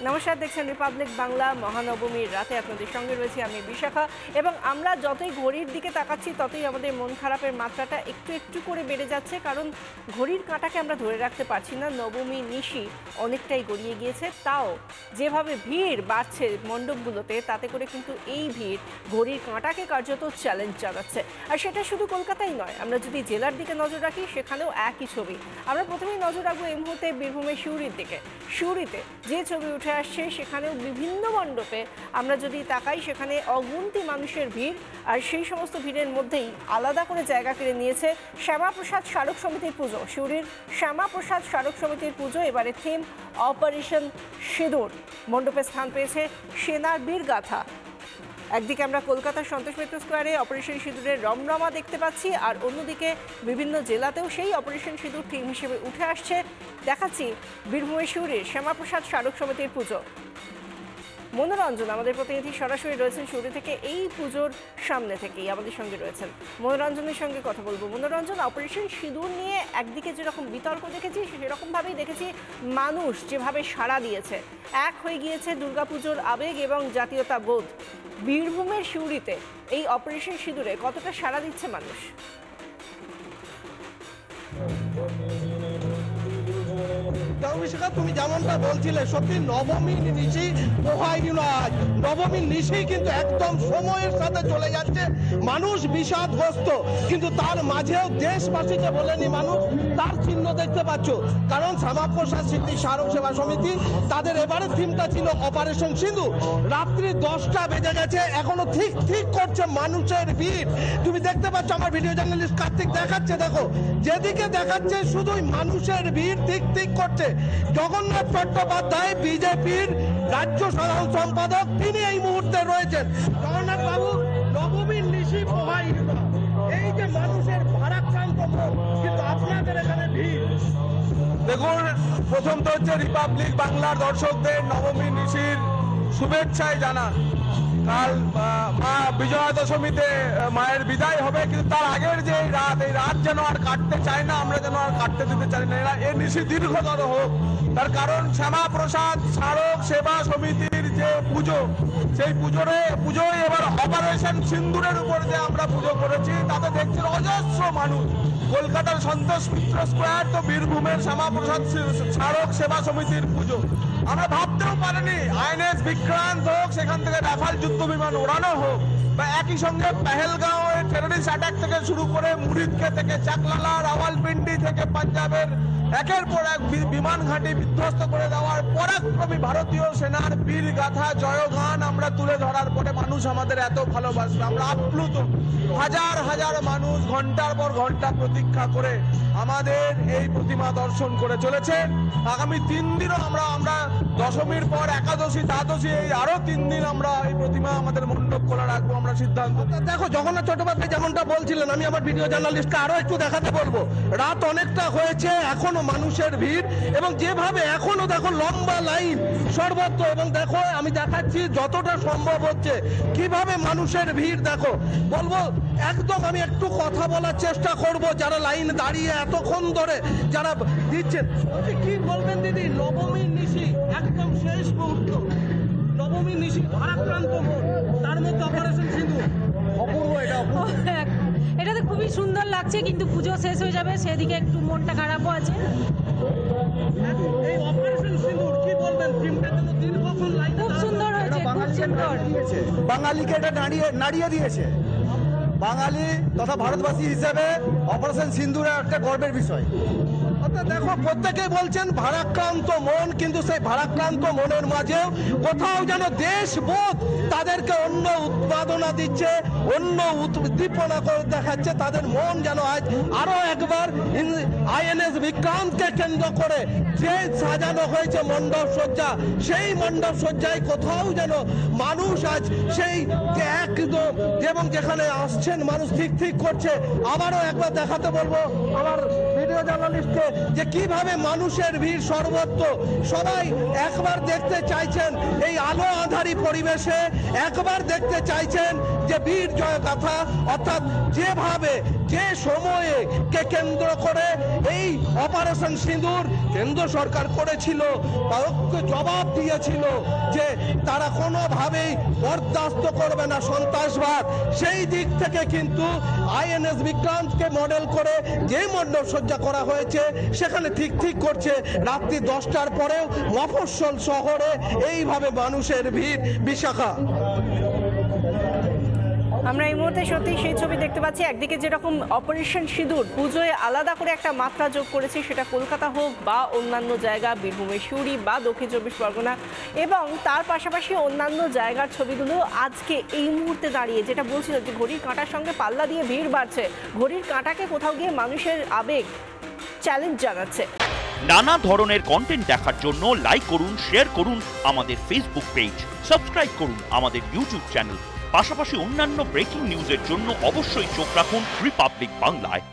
নমস্কার, দেখছেন রিপাবলিক বাংলা। মহানবমীর রাতে আপনাদের সঙ্গে রয়েছি আমি বিশাখা, এবং আমরা যতই ঘড়ির দিকে তাকাচ্ছি ততই আমাদের মন খারাপের মাত্রাটা একটু একটু করে বেড়ে যাচ্ছে, কারণ ঘড়ির কাঁটাকে আমরা ধরে রাখতে পারছি না। নবমী নিশি অনেকটাই গড়িয়ে গিয়েছে, তাও যেভাবে ভিড় বাড়ছে মণ্ডপগুলোতে, তাতে করে কিন্তু এই ভিড় ঘড়ির কাঁটাকে কার্যত চ্যালেঞ্জ জানাচ্ছে। আর সেটা শুধু কলকাতাই নয়, আমরা যদি জেলার দিকে নজর রাখি সেখানেও একই ছবি। আমরা প্রথমেই নজর রাখবো এই মুহূর্তে বীরভূমের সিউড়ির দিকে। সিউড়িতে যে ছবি উঠে আসছে সেখানেও বিভিন্ন মণ্ডপে আমরা যদি তাকাই সেখানে অগুন্তি মানুষের ভিড়, আর সেই সমস্ত ভিড়ের মধ্যেই আলাদা করে জায়গা কেড়ে নিয়েছে শ্যামাপ্রসাদ স্মারক সমিতির পুজো। সিউড়ির শ্যামাপ্রসাদ স্মারক সমিতির পুজো এবারে থিম অপারেশন সিঁদুর। মণ্ডপে স্থান পেয়েছে সেনার বীরগাথা। একদিকে আমরা কলকাতার সন্তোষ মিত্র স্কোয়ারে অপারেশন সিঁদুরের রমরমা দেখতে পাচ্ছি, আর অন্যদিকে বিভিন্ন জেলাতেও সেই অপারেশন সিঁদুর থিম হিসেবে উঠে আসছে। দেখাচ্ছি বীরভূমের সিউড়ির শ্যামাপ্রসাদ স্মারক সমিতির পুজো। মনোরঞ্জন আমাদের প্রতিনিধি সরাসরি রয়েছেন সিউড়ি থেকে, এই পুজোর সামনে থেকেই আমাদের সঙ্গে রয়েছেন। মনোরঞ্জনের সঙ্গে কথা বলবো। মনোরঞ্জন, অপারেশন সিঁদুর নিয়ে একদিকে যেরকম বিতর্ক দেখেছি, সেরকমভাবেই দেখেছি মানুষ যেভাবে সাড়া দিয়েছে। এক হয়ে গিয়েছে দুর্গাপুজোর আবেগ এবং জাতীয়তা বোধ। বীরভূমের সিউড়িতে এই অপারেশন সিঁদুরে কতটা সাড়া দিচ্ছে মানুষ? তুমি যেমনটা বলছিলে, সত্যি নবমী নিশি পোহাইনি নয়, নবমীর নিশি কিন্তু একদম সময়ের সাথে চলে যাচ্ছে। মানুষ বিষাদগ্রস্ত, কিন্তু তার মাঝেও দেশবাসীকে বলেনি মানুষ, তার চিহ্ন দেখতে পাচ্ছ। কারণ শ্যামাপ্রসাদ স্মৃতি স্মারক সেবা সমিতি, তাদের এবারে থিমটা ছিল অপারেশন সিঁদুর। রাত্রি 10টা বেজে গেছে, এখনো ঠিক করছে মানুষের ভিড়। তুমি দেখতে পাচ্ছ, আমার ভিডিও জার্নালিস্ট কার্তিক দেখাচ্ছে, দেখো যেদিকে দেখাচ্ছে শুধুই মানুষের ভিড় ঠিক করছে। জগন্নাথ চট্টোপাধ্যায় বিজেপির রাজ্য সাধারণ সম্পাদক, তিনি এই মুহূর্তে রয়েছেন। জগন্নাথ বাবু, নবমীর নিশি পোহাই, এই যে মানুষের ভারাক্রান্ত মন, কিন্তু আপনাদের এখানে ভিড়। দেখুন, প্রথম তো হচ্ছে রিপাবলিক বাংলার দর্শকদের নবমী নিশির শুভেচ্ছায় জানান। কাল মা বিজয়া দশমীতে মায়ের বিদায় হবে, কিন্তু তার আগের যে এই রাত যেন আর কাটতে চায় না, আমরা যেন আর কাটতে দিতে চাই না। এই নিশি দীর্ঘতর হোক, তার কারণ শ্যামাপ্রসাদ স্মারক সেবা সমিতির যে পুজো, সেই পুজোয় এবার অপারেশন সিঁদুরের উপর যে আমরা পুজো করেছি, তাতে দেখছেন অজস্র মানুষ। কলকাতার সন্তোষ মিত্র স্কোয়ার তো বীরভূমের শ্যামাপ্রসাদ স্মারক সেবা সমিতির পুজো। আমরা ভাবতেও পারিনি আইএনএস বিক্রান্ত হোক, সেখান থেকে রাফাল যুদ্ধ বিমান ওড়ানো হোক, বা একই সঙ্গে পেহেলগাঁওয়ে টেররিস্ট অ্যাটাক থেকে শুরু করে মুরিদকে থেকে চাকলালা, রাওয়ালপিন্ডি থেকে পাঞ্জাবের একের পর এক বিমান ঘাঁটি বিধ্বস্ত করে দেওয়ার পরাক্রমী ভারতীয় সেনার বীর গাথা জয়গান আমরা তুলে ধরার পরে মানুষ আমাদের এত ভালোবাসবে, আমরা আপ্লুত। হাজার হাজার মানুষ ঘন্টার পর ঘন্টা প্রতীক্ষা করে আমাদের এই প্রতিমা দর্শন করে চলেছে। আগামী 3 দিনও আমরা দশমীর পর একাদশী, দ্বাদশী, এই আরো 3 দিন আমরা এই প্রতিমা আমাদের মণ্ডপ খোলা রাখবো, আমরা সিদ্ধান্ত। দেখো, জগন্নাথ চট্টোপাধ্যায় যেমনটা বলছিলেন, আমি আমার ভিডিও জার্নালিস্টকে আরো একটু দেখাতে বলবো। রাত অনেকটা হয়েছে, এখনো মানুষের ভিড়, এবং যেভাবে এখনো দেখো লম্বা লাইন সর্বত্র, এবং দেখো আমি দেখাচ্ছি যতটা সম্ভব হচ্ছে কিভাবে মানুষের ভিড় দেখো। বলবো একদম, আমি একটু কথা বলার চেষ্টা করব যারা লাইন দাঁড়িয়ে এতক্ষণ ধরে যারা দিচ্ছেন। কি বলবেন দিদি, নবমীর নিশি একদম শেষ মুহূর্ত, নবমীর নিশি ভারাক্রান্ত মন, তার মধ্যে অপারেশন সিঁদুর, অপূর্ব। এটা তো খুবই সুন্দর লাগছে, কিন্তু পুজো শেষ হয়ে যাবে সেদিকে একটু মনটা খারাপও আছে। এই অপারেশন সিঁদুর কি বলবেন, থিমটা যেন দীর্ঘক্ষণ লাইন, খুব সুন্দর হয়েছে, খুব সুন্দর। বাঙালিকে এটা নাড়িয়ে দিয়েছে। বাঙালি তথা ভারতবাসী হিসেবে অপারেশন সিঁদুর একটা গর্বের বিষয়। দেখো, প্রত্যেকেই বলছেন ভারাক্রান্ত মন, কিন্তু সেই ভারাক্রান্ত মনের মাঝেও কোথাও যেন দেশবোধ তাদেরকে অন্য উদ্বোধনা দিচ্ছে, অন্য উদ্দীপনা করে দেখাচ্ছে। তাদের মন যেন আজ আরো একবার আইএনএস বিক্রান্তকে কেন্দ্র করে যে সাজানো হয়েছে মণ্ডপ সজ্জা, সেই মণ্ডপ সজ্জায় কোথাও যেন মানুষ আজ সেই একদম, এবং যেখানে আসছেন মানুষ ঠিক করছে। আবারও একবার দেখাতে বলবো আমার ভিডিও জার্নালিস্টকে যে কিভাবে মানুষের ভিড় সর্বত্র। সবাই একবার দেখতে চাইছেন এই আলো আঁধারি পরিবেশে, একবার দেখতে চাইছেন যে বীর জয় গাথা, অর্থাৎ যেভাবে যে সময়ে কে কেন্দ্র করে এই অপারেশন সিঁদুর কেন্দ্র সরকার করেছিল, তাকে জবাব দিয়েছিল যে তারা কোনোভাবেই বরদাস্ত করবে না সন্ত্রাসবাদ। সেই দিক থেকে কিন্তু আইএনএস বিক্রান্তকে মডেল করে যে মণ্ডপ সজ্জা করা হয়েছে সেখানে ঠিক করছে। রাত্রি 10টার পরেও মফস্বল শহরে এইভাবে মানুষের ভিড়। বিশাখা, আমরা এই মুহূর্তে সত্যি সেই ছবি দেখতে পাচ্ছি। একদিকে যেরকম অপারেশন সিঁদুর পুজোয় আলাদা করে একটা মাত্রা যোগ করেছে, সেটা কলকাতা হোক বা অন্যান্য জায়গা, বীরভূমের সিউড়ি বা দক্ষিণ চব্বিশ পরগনা, এবং তার পাশাপাশি অন্যান্য জায়গার ছবিগুলো আজকে এই মুহূর্তে দাঁড়িয়ে যেটা বলছিল যে ঘড়ির কাঁটার সঙ্গে পাল্লা দিয়ে ভিড় বাড়ছে, ঘড়ির কাঁটাকে কোথাও গিয়ে মানুষের আবেগ চ্যালেঞ্জ জানাচ্ছে। নানা ধরনের কন্টেন্ট দেখার জন্য লাইক করুন, শেয়ার করুন আমাদের ফেসবুক পেজ, সাবস্ক্রাইব করুন আমাদের ইউটিউব চ্যানেল। পাশাপাশি অন্যান্য ব্রেকিং নিউজের জন্য অবশ্যই চোখ রাখুন রিপাবলিক বাংলায়।